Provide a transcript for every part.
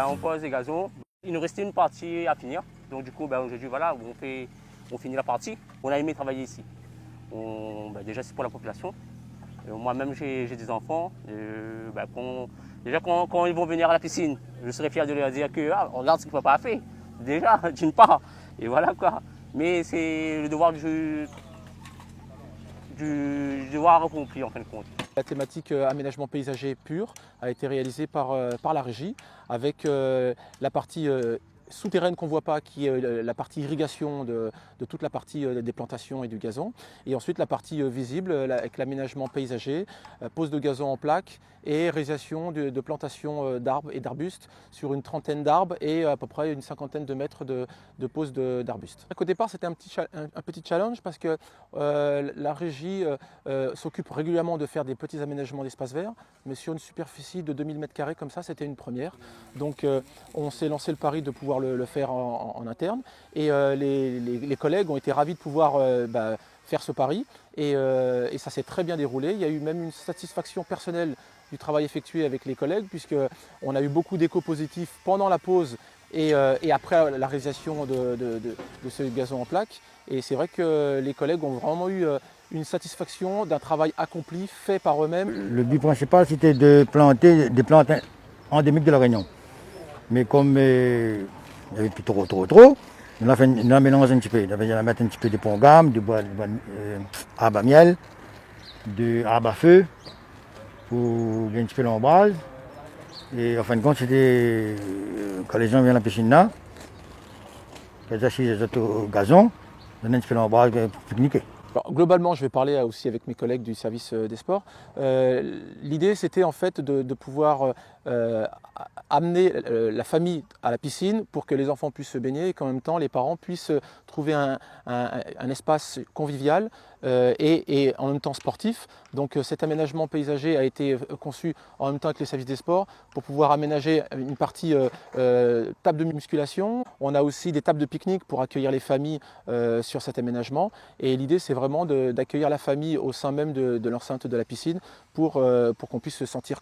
on pose les gazons. Il nous restait une partie à finir. Donc du coup, aujourd'hui, voilà, on finit la partie. On a aimé travailler ici. Déjà, c'est pour la population. Moi-même, j'ai des enfants. Quand ils vont venir à la piscine, je serais fier de leur dire que regarde ce que papa a fait. Déjà, d'une part. Et voilà quoi. Mais c'est le devoir du devoir accompli en fin de compte. La thématique aménagement paysager pur a été réalisée par la régie avec la partie souterraine qu'on ne voit pas, qui est la partie irrigation de toute la partie des plantations et du gazon. Et ensuite la partie visible avec l'aménagement paysager, pose de gazon en plaque et réalisation de plantations d'arbres et d'arbustes sur une trentaine d'arbres et à peu près une cinquantaine de mètres de pose d'arbustes. Au départ, c'était un petit challenge parce que la régie s'occupe régulièrement de faire des petits aménagements d'espaces verts, mais sur une superficie de 2000 m² comme ça, c'était une première. Donc on s'est lancé le pari de pouvoir le faire en interne et les collègues ont été ravis de pouvoir faire ce pari et ça s'est très bien déroulé. Il y a eu même une satisfaction personnelle du travail effectué avec les collègues puisqu'on a eu beaucoup d'échos positifs pendant la pause et après la réalisation de ce gazon en plaque. Et c'est vrai que les collègues ont vraiment eu une satisfaction d'un travail accompli, fait par eux-mêmes. Le but principal, c'était de planter des plantes endémiques de la Réunion. Mais comme il y avait plus trop, on a mélangé un petit peu. On a mis un petit peu de pont gamme, de bois arbre à miel, de arbre à feu, pour un petit peu l'ombrage. Et en fin de compte, c'était quand les gens viennent à la piscine là, qu'ils assisent au gazon, donner un petit peu l'ombrage pour pique-niquer. Alors, globalement, je vais parler aussi avec mes collègues du service des sports. L'idée, c'était en fait de pouvoir amener la famille à la piscine pour que les enfants puissent se baigner et qu'en même temps, les parents puissent trouver un espace convivial et en même temps sportif. Donc cet aménagement paysager a été conçu en même temps avec les services des sports pour pouvoir aménager une partie table de musculation. On a aussi des tables de pique-nique pour accueillir les familles sur cet aménagement. Et l'idée, c'est vraiment d'accueillir la famille au sein même de l'enceinte de la piscine pour qu'on puisse se sentir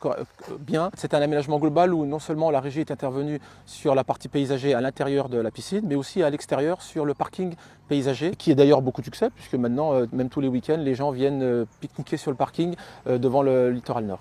bien. C'est un aménagement global où non seulement la régie est intervenue sur la partie paysager à l'intérieur de la piscine, mais aussi à l'extérieur sur le parking paysager, qui est d'ailleurs beaucoup de succès, puisque maintenant, même tous les week-ends, les gens viennent pique-niquer sur le parking devant le littoral nord.